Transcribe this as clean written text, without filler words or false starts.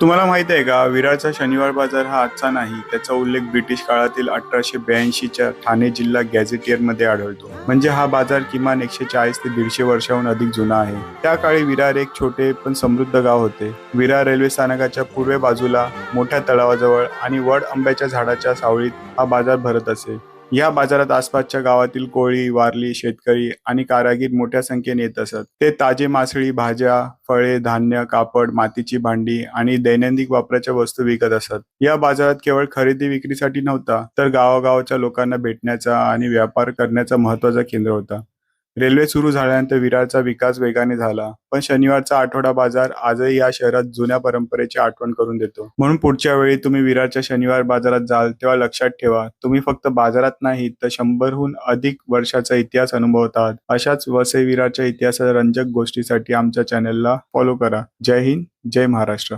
तुम्हाला माहित आहे का, विरारचा शनिवार बाजार हा आजचा नाही, त्याचा उल्लेख ब्रिटिश काळातील 1882च्या ठाणे जिल्हा गॅझेटियरमध्ये आढळतो. म्हणजे हा बाजार किमान 140 ते 150 वर्षांहून अधिक जुना आहे. त्या काळी विरार एक छोटे पण समृद्ध गाव होते. विरार रेल्वे स्थानकाच्या पूर्व बाजूला मोठ्या तलावाजवळ आणि वड आंब्याच्या झाडाच्या सावळीत हा बाजार भरत असे. या बाजारात आसपासच्या गावातील कोळी, वारली, शेतकरी आणि कारागीर मोठ्या संख्येने येत असत. ते ताजे मासळी, भाज्या, फळे, धान्य, कापड, मातीची भांडी आणि दैनंदिन वापराच्या वस्तू विकत असत. या बाजारात केवळ खरेदी विक्रीसाठी नव्हता, तर गावागावाच्या लोकांना भेटण्याचा आणि व्यापार करण्याचा महत्त्वाचा केंद्र होता. रेल्वे सुरू झाल्यानंतर विरारचा विकास वेगाने झाला, पण शनिवारचा आठवडा बाजार आजही या शहरात जुन्या परंपरेची आठवण करून देतो. म्हणून पुढच्या वेळी तुम्ही विरारच्या शनिवार बाजारात जाल तेव्हा लक्षात ठेवा, तुम्ही फक्त बाजारात नाही तर 100हून अधिक वर्षाचा इतिहास अनुभवत आहात. अशाच वसई विरारच्या इतिहासाच्या रंजक गोष्टीसाठी आमच्या चॅनेलला फॉलो करा. जय हिंद, जय महाराष्ट्र.